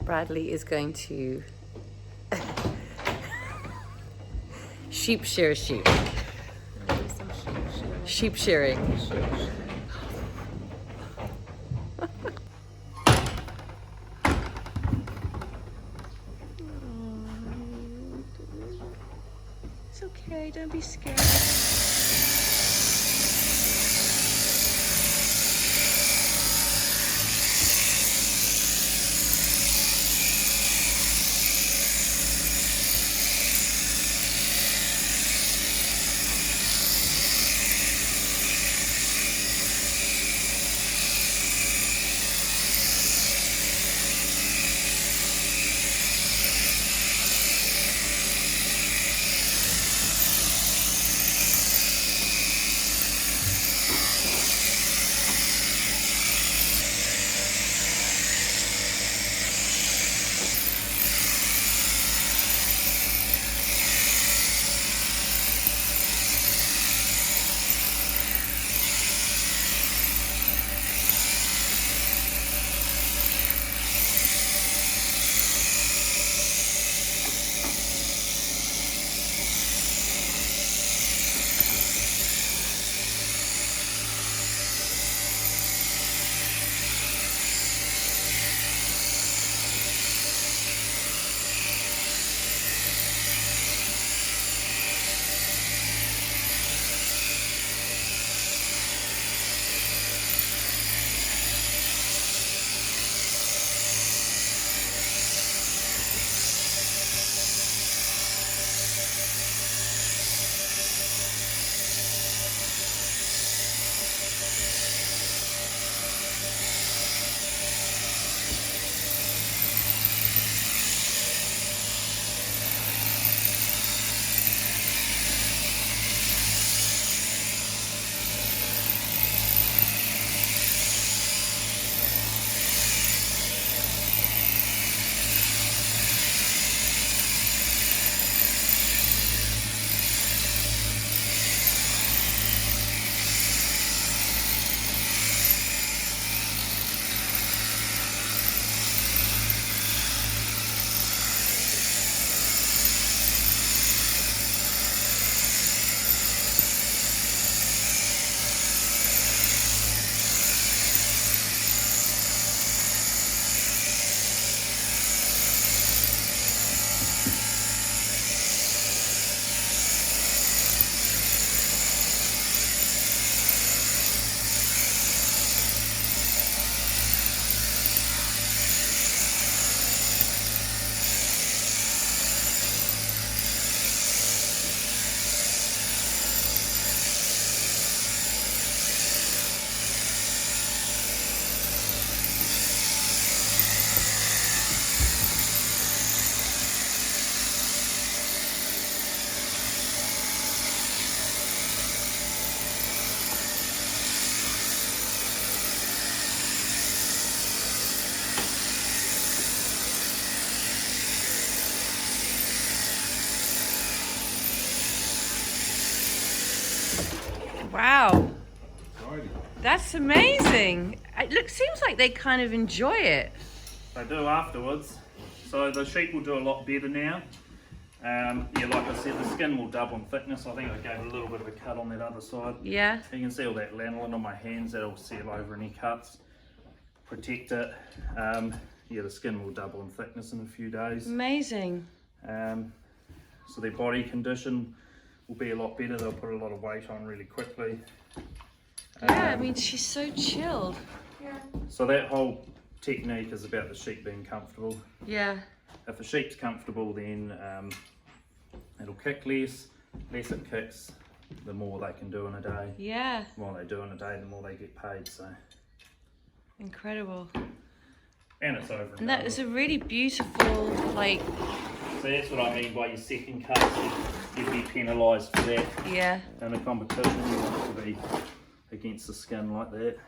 Bradley is going to sheep shear sheep. Sheep shearing. It's okay, don't be scared. Wow, that's amazing. Seems like they kind of enjoy it. They do afterwards. So the sheep will do a lot better now. Yeah, like I said, the skin will double in thickness. I think I gave a little bit of a cut on that other side. Yeah. You can see all that lanolin on my hands. That'll seal over any cuts, protect it. Yeah, the skin will double in thickness in a few days. Amazing. So their body condition will be a lot better. They'll put a lot of weight on really quickly. Yeah, I mean, she's so chilled. Yeah. So that whole technique is about the sheep being comfortable. Yeah. If the sheep's comfortable, then it'll kick less. Less it kicks, the more they can do in a day. Yeah. The more they do in a day, the more they get paid. So. Incredible. And it's over. And that is a really beautiful, like. So that's what I mean by your second cut. You'd be penalised for that. Yeah. In a competition, you want to be against the skin like that.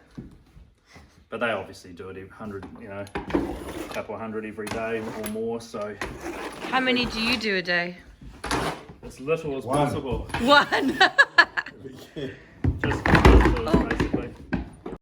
But they obviously do it 100, you know, a couple of hundred every day or more. So. How many do you do a day? As little as possible. One.